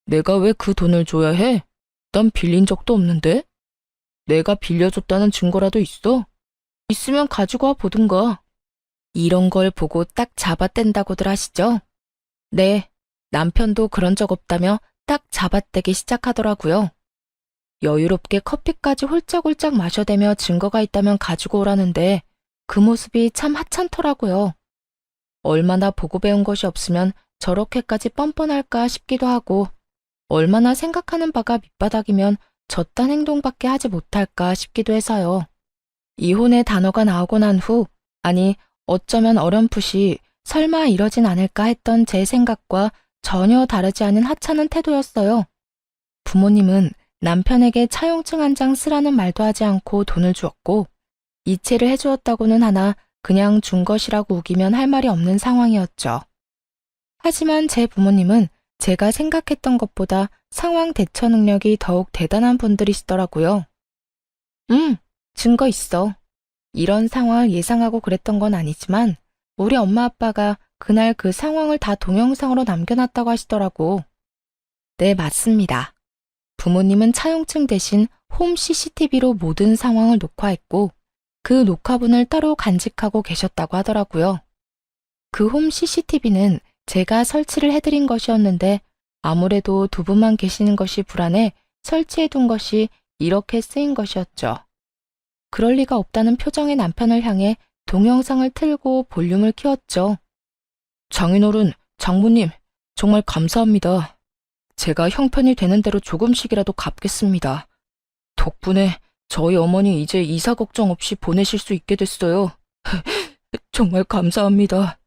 내가 왜 그 돈을 줘야 해? 난 빌린 적도 없는데? 내가 빌려줬다는 증거라도 있어? 있으면 가지고 와 보든가. 이런 걸 보고 딱 잡아뗀다고들 하시죠? 네, 남편도 그런 적 없다며 딱 잡아떼기 시작하더라고요. 여유롭게 커피까지 홀짝홀짝 마셔대며 증거가 있다면 가지고 오라는데 그 모습이 참 하찮더라고요. 얼마나 보고 배운 것이 없으면 저렇게까지 뻔뻔할까 싶기도 하고 얼마나 생각하는 바가 밑바닥이면 저딴 행동밖에 하지 못할까 싶기도 해서요. 이혼의 단어가 나오고 난 후, 아니 어쩌면 어렴풋이 설마 이러진 않을까 했던 제 생각과 전혀 다르지 않은 하찮은 태도였어요. 부모님은 남편에게 차용증 한 장 쓰라는 말도 하지 않고 돈을 주었고 이체를 해주었다고는 하나 그냥 준 것이라고 우기면 할 말이 없는 상황이었죠. 하지만 제 부모님은 제가 생각했던 것보다 상황 대처 능력이 더욱 대단한 분들이시더라고요. 증거 있어. 이런 상황을 예상하고 그랬던 건 아니지만 우리 엄마 아빠가 그날 그 상황을 다 동영상으로 남겨놨다고 하시더라고. 네, 맞습니다. 부모님은 차용증 대신 홈 CCTV로 모든 상황을 녹화했고 그 녹화분을 따로 간직하고 계셨다고 하더라고요. 그 홈 CCTV는 제가 설치를 해드린 것이었는데 아무래도 두 분만 계시는 것이 불안해 설치해둔 것이 이렇게 쓰인 것이었죠. 그럴 리가 없다는 표정의 남편을 향해 동영상을 틀고 볼륨을 키웠죠. 장인어른, 장모님, 정말 감사합니다. 제가 형편이 되는 대로 조금씩이라도 갚겠습니다. 덕분에 저희 어머니 이제 이사 걱정 없이 보내실 수 있게 됐어요. 정말 감사합니다.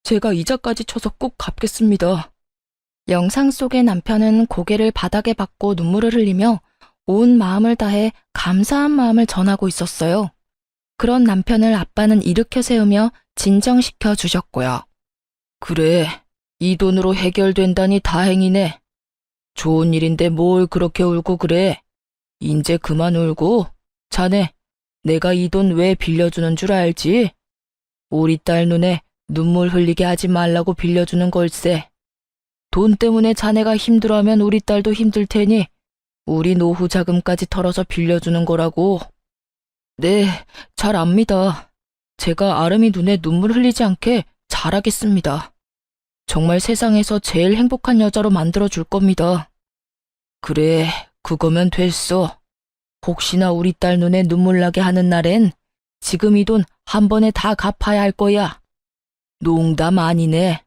제가 이자까지 쳐서 꼭 갚겠습니다. 영상 속의 남편은 고개를 바닥에 박고 눈물을 흘리며 온 마음을 다해 감사한 마음을 전하고 있었어요. 그런 남편을 아빠는 일으켜 세우며 진정시켜 주셨고요. 그래, 이 돈으로 해결된다니 다행이네. 좋은 일인데 뭘 그렇게 울고 그래. 인제 그만 울고. 자네, 내가 이 돈 왜 빌려주는 줄 알지? 우리 딸 눈에 눈물 흘리게 하지 말라고 빌려주는 걸세. 돈 때문에 자네가 힘들어하면 우리 딸도 힘들 테니 우리 노후 자금까지 털어서 빌려주는 거라고. 네, 잘 압니다. 제가 아름이 눈에 눈물 흘리지 않게 잘하겠습니다. 정말 세상에서 제일 행복한 여자로 만들어줄 겁니다. 그래, 그거면 됐어. 혹시나 우리 딸 눈에 눈물 나게 하는 날엔 지금 이 돈 한 번에 다 갚아야 할 거야. 농담 아니네.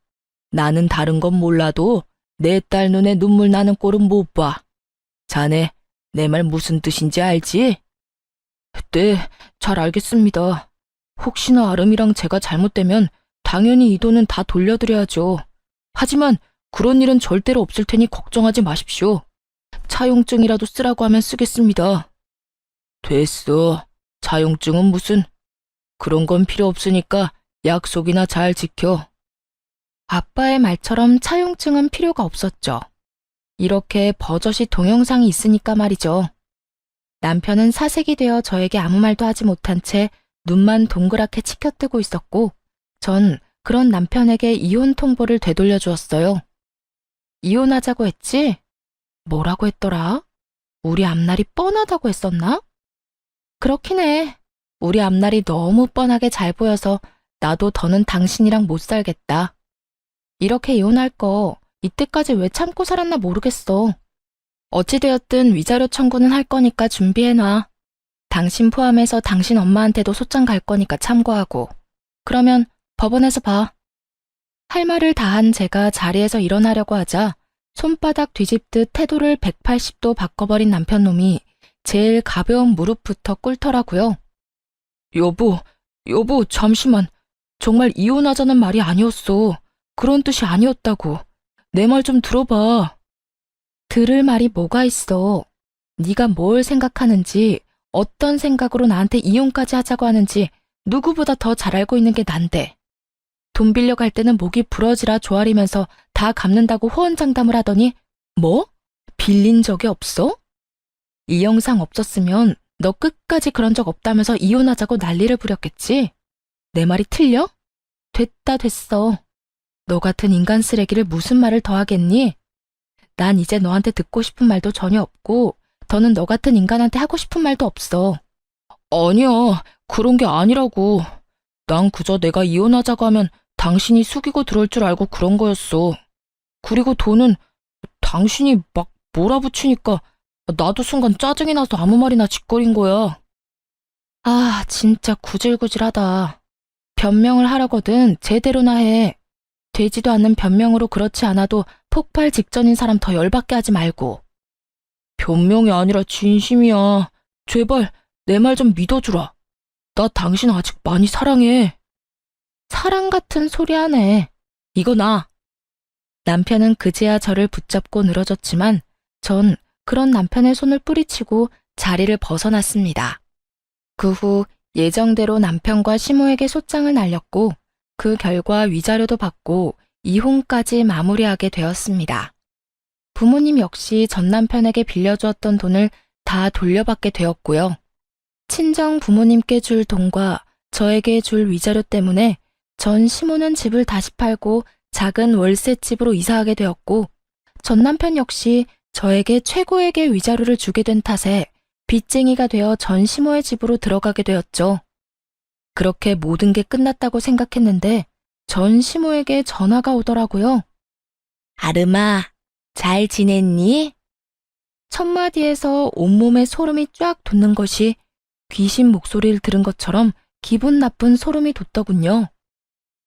나는 다른 건 몰라도 내 딸 눈에 눈물 나는 꼴은 못 봐. 자네, 내 말 무슨 뜻인지 알지? 네, 잘 알겠습니다. 혹시나 아름이랑 제가 잘못되면 당연히 이 돈은 다 돌려드려야죠. 하지만 그런 일은 절대로 없을 테니 걱정하지 마십시오. 차용증이라도 쓰라고 하면 쓰겠습니다. 됐어. 차용증은 무슨. 그런 건 필요 없으니까 약속이나 잘 지켜. 아빠의 말처럼 차용증은 필요가 없었죠. 이렇게 버젓이 동영상이 있으니까 말이죠. 남편은 사색이 되어 저에게 아무 말도 하지 못한 채 눈만 동그랗게 치켜뜨고 있었고 전 그런 남편에게 이혼 통보를 되돌려 주었어요. 이혼하자고 했지? 뭐라고 했더라? 우리 앞날이 뻔하다고 했었나? 그렇긴 해. 우리 앞날이 너무 뻔하게 잘 보여서 나도 더는 당신이랑 못 살겠다. 이렇게 이혼할 거 이때까지 왜 참고 살았나 모르겠어. 어찌되었든 위자료 청구는 할 거니까 준비해놔. 당신 포함해서 당신 엄마한테도 소장 갈 거니까 참고하고. 그러면 법원에서 봐. 할 말을 다 한 제가 자리에서 일어나려고 하자 손바닥 뒤집듯 태도를 180도 바꿔버린 남편놈이 제일 가벼운 무릎부터 꿇더라고요. 여보, 잠시만. 정말 이혼하자는 말이 아니었어. 그런 뜻이 아니었다고. 내 말 좀 들어봐. 들을 말이 뭐가 있어. 네가 뭘 생각하는지, 어떤 생각으로 나한테 이혼까지 하자고 하는지 누구보다 더 잘 알고 있는 게 난데. 돈 빌려갈 때는 목이 부러지라 조아리면서 다 갚는다고 호언장담을 하더니 뭐? 빌린 적이 없어? 이 영상 없었으면 너 끝까지 그런 적 없다면서 이혼하자고 난리를 부렸겠지? 내 말이 틀려? 됐어. 너 같은 인간 쓰레기를 무슨 말을 더 하겠니? 난 이제 너한테 듣고 싶은 말도 전혀 없고 더는 너 같은 인간한테 하고 싶은 말도 없어. 아니야, 그런 게 아니라고. 난 그저 내가 이혼하자고 하면 당신이 숙이고 들어올 줄 알고 그런 거였어. 그리고 돈은 당신이 막 몰아붙이니까 나도 순간 짜증이 나서 아무 말이나 짓거린 거야. 아, 진짜 구질구질하다. 변명을 하려거든 제대로나 해. 되지도 않는 변명으로 그렇지 않아도 폭발 직전인 사람 더 열받게 하지 말고. 변명이 아니라 진심이야. 제발 내 말 좀 믿어주라. 나 당신 아직 많이 사랑해. 사랑 같은 소리 하네. 이거 나. 남편은 그제야 저를 붙잡고 늘어졌지만 전 그런 남편의 손을 뿌리치고 자리를 벗어났습니다. 그 후 예정대로 남편과 시모에게 소장을 날렸고 그 결과 위자료도 받고 이혼까지 마무리하게 되었습니다. 부모님 역시 전 남편에게 빌려주었던 돈을 다 돌려받게 되었고요. 친정 부모님께 줄 돈과 저에게 줄 위자료 때문에 전 시모는 집을 다시 팔고 작은 월세집으로 이사하게 되었고, 전 남편 역시 저에게 최고액의 위자료를 주게 된 탓에 빚쟁이가 되어 전 시모의 집으로 들어가게 되었죠. 그렇게 모든 게 끝났다고 생각했는데 전 시모에게 전화가 오더라고요. 아름아, 잘 지냈니? 첫마디에서 온몸에 소름이 쫙 돋는 것이 귀신 목소리를 들은 것처럼 기분 나쁜 소름이 돋더군요.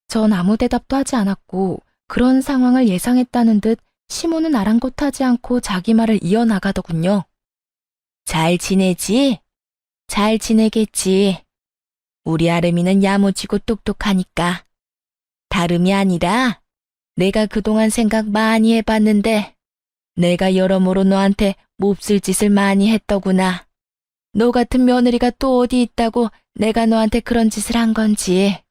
전 아무 대답도 하지 않았고 그런 상황을 예상했다는 듯 시모는 아랑곳하지 않고 자기 말을 이어나가더군요. 잘 지내지? 잘 지내겠지. 우리 아름이는 야무지고 똑똑하니까. 다름이 아니라 내가 그동안 생각 많이 해봤는데 내가 여러모로 너한테 몹쓸 짓을 많이 했더구나. 너 같은 며느리가 또 어디 있다고 내가 너한테 그런 짓을 한 건지.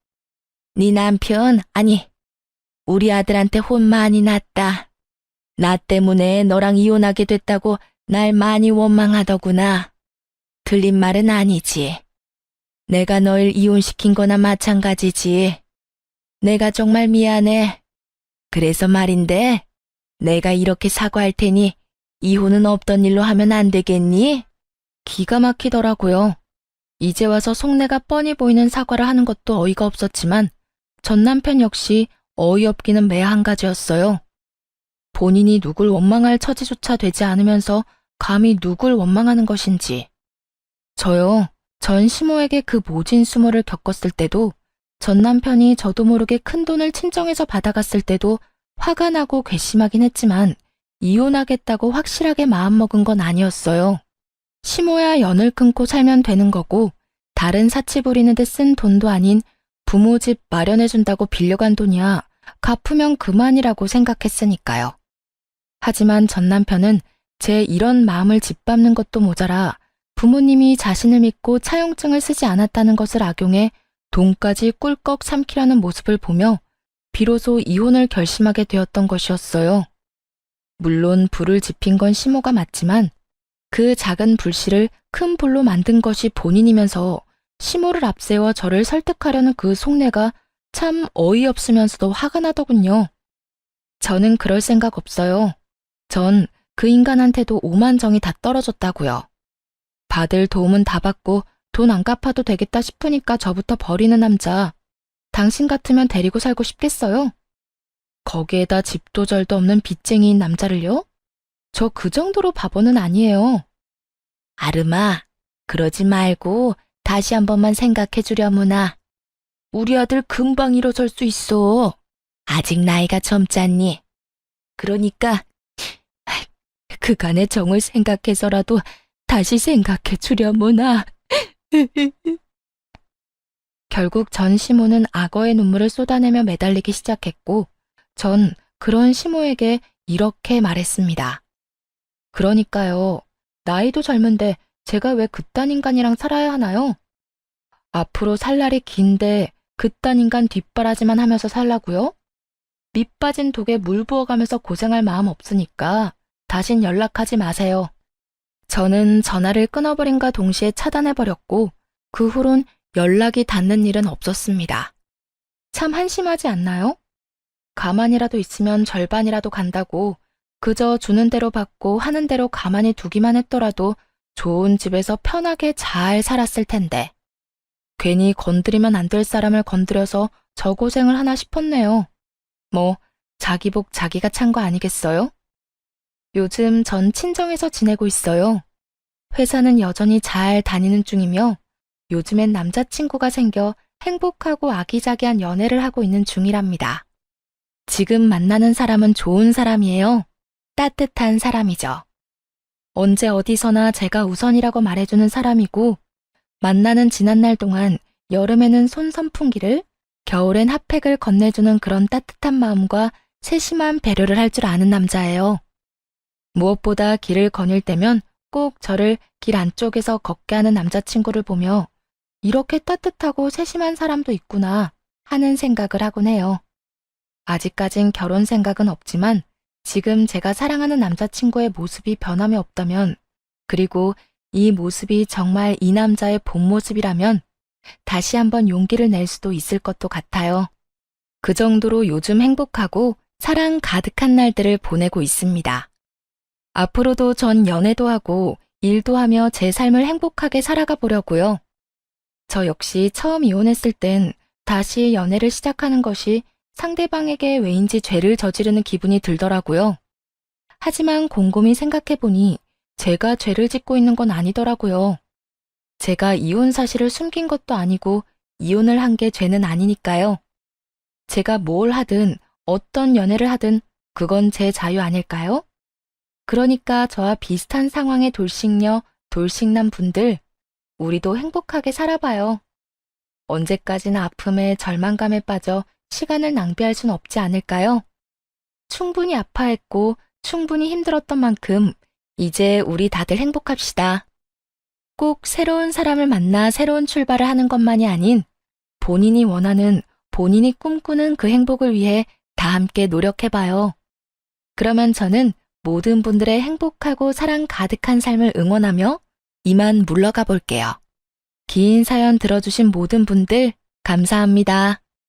네 남편, 아니, 우리 아들한테 혼 많이 났다. 나 때문에 너랑 이혼하게 됐다고 날 많이 원망하더구나. 틀린 말은 아니지. 내가 널 이혼시킨 거나 마찬가지지. 내가 정말 미안해. 그래서 말인데, 내가 이렇게 사과할 테니 이혼은 없던 일로 하면 안 되겠니? 기가 막히더라고요. 이제 와서 속내가 뻔히 보이는 사과를 하는 것도 어이가 없었지만 전 남편 역시 어이없기는 매 한 가지였어요. 본인이 누굴 원망할 처지조차 되지 않으면서 감히 누굴 원망하는 것인지. 저요, 전 시모에게 그 모진 수모를 겪었을 때도, 전 남편이 저도 모르게 큰 돈을 친정에서 받아갔을 때도 화가 나고 괘씸하긴 했지만 이혼하겠다고 확실하게 마음먹은 건 아니었어요. 시모야 연을 끊고 살면 되는 거고 다른 사치 부리는 데 쓴 돈도 아닌 부모 집 마련해준다고 빌려간 돈이야 갚으면 그만이라고 생각했으니까요. 하지만 전 남편은 제 이런 마음을 짓밟는 것도 모자라 부모님이 자신을 믿고 차용증을 쓰지 않았다는 것을 악용해 돈까지 꿀꺽 삼키려는 모습을 보며 비로소 이혼을 결심하게 되었던 것이었어요. 물론 불을 지핀 건 시모가 맞지만 그 작은 불씨를 큰 불로 만든 것이 본인이면서 시모를 앞세워 저를 설득하려는 그 속내가 참 어이없으면서도 화가 나더군요. 저는 그럴 생각 없어요. 전 그 인간한테도 오만정이 다 떨어졌다고요. 받을 도움은 다 받고 돈 안 갚아도 되겠다 싶으니까 저부터 버리는 남자. 당신 같으면 데리고 살고 싶겠어요? 거기에다 집도 절도 없는 빚쟁이인 남자를요? 저 그 정도로 바보는 아니에요. 아름아, 그러지 말고 다시 한 번만 생각해 주려무나. 우리 아들 금방 일어설 수 있어. 아직 나이가 젊잖니. 그러니까 그간의 정을 생각해서라도 다시 생각해 주려무나. 결국 전 시모는 악어의 눈물을 쏟아내며 매달리기 시작했고 전 그런 시모에게 이렇게 말했습니다. 그러니까요. 나이도 젊은데 제가 왜 그딴 인간이랑 살아야 하나요? 앞으로 살 날이 긴데 그딴 인간 뒷바라지만 하면서 살라고요? 밑 빠진 독에 물 부어가면서 고생할 마음 없으니까 다신 연락하지 마세요. 저는 전화를 끊어버린과 동시에 차단해버렸고 그 후론 연락이 닿는 일은 없었습니다. 참 한심하지 않나요? 가만히라도 있으면 절반이라도 간다고 그저 주는 대로 받고 하는 대로 가만히 두기만 했더라도 좋은 집에서 편하게 잘 살았을 텐데 괜히 건드리면 안 될 사람을 건드려서 저 고생을 하나 싶었네요. 뭐 자기 복 자기가 찬 거 아니겠어요? 요즘 전 친정에서 지내고 있어요. 회사는 여전히 잘 다니는 중이며 요즘엔 남자친구가 생겨 행복하고 아기자기한 연애를 하고 있는 중이랍니다. 지금 만나는 사람은 좋은 사람이에요. 따뜻한 사람이죠. 언제 어디서나 제가 우선이라고 말해주는 사람이고 만나는 지난날 동안 여름에는 손 선풍기를 겨울엔 핫팩을 건네주는 그런 따뜻한 마음과 세심한 배려를 할 줄 아는 남자예요. 무엇보다 길을 거닐 때면 꼭 저를 길 안쪽에서 걷게 하는 남자친구를 보며 이렇게 따뜻하고 세심한 사람도 있구나 하는 생각을 하곤 해요. 아직까진 결혼 생각은 없지만 지금 제가 사랑하는 남자친구의 모습이 변함이 없다면, 그리고 이 모습이 정말 이 남자의 본 모습이라면 다시 한번 용기를 낼 수도 있을 것도 같아요. 그 정도로 요즘 행복하고 사랑 가득한 날들을 보내고 있습니다. 앞으로도 전 연애도 하고 일도 하며 제 삶을 행복하게 살아가 보려고요. 저 역시 처음 이혼했을 땐 다시 연애를 시작하는 것이 상대방에게 왜인지 죄를 저지르는 기분이 들더라고요. 하지만 곰곰이 생각해보니 제가 죄를 짓고 있는 건 아니더라고요. 제가 이혼 사실을 숨긴 것도 아니고 이혼을 한 게 죄는 아니니까요. 제가 뭘 하든 어떤 연애를 하든 그건 제 자유 아닐까요? 그러니까 저와 비슷한 상황의 돌싱녀, 돌싱남 분들, 우리도 행복하게 살아봐요. 언제까지나 아픔에 절망감에 빠져 시간을 낭비할 순 없지 않을까요? 충분히 아파했고 충분히 힘들었던 만큼 이제 우리 다들 행복합시다. 꼭 새로운 사람을 만나 새로운 출발을 하는 것만이 아닌 본인이 원하는, 본인이 꿈꾸는 그 행복을 위해 다 함께 노력해봐요. 그러면 저는 모든 분들의 행복하고 사랑 가득한 삶을 응원하며 이만 물러가 볼게요. 긴 사연 들어주신 모든 분들 감사합니다.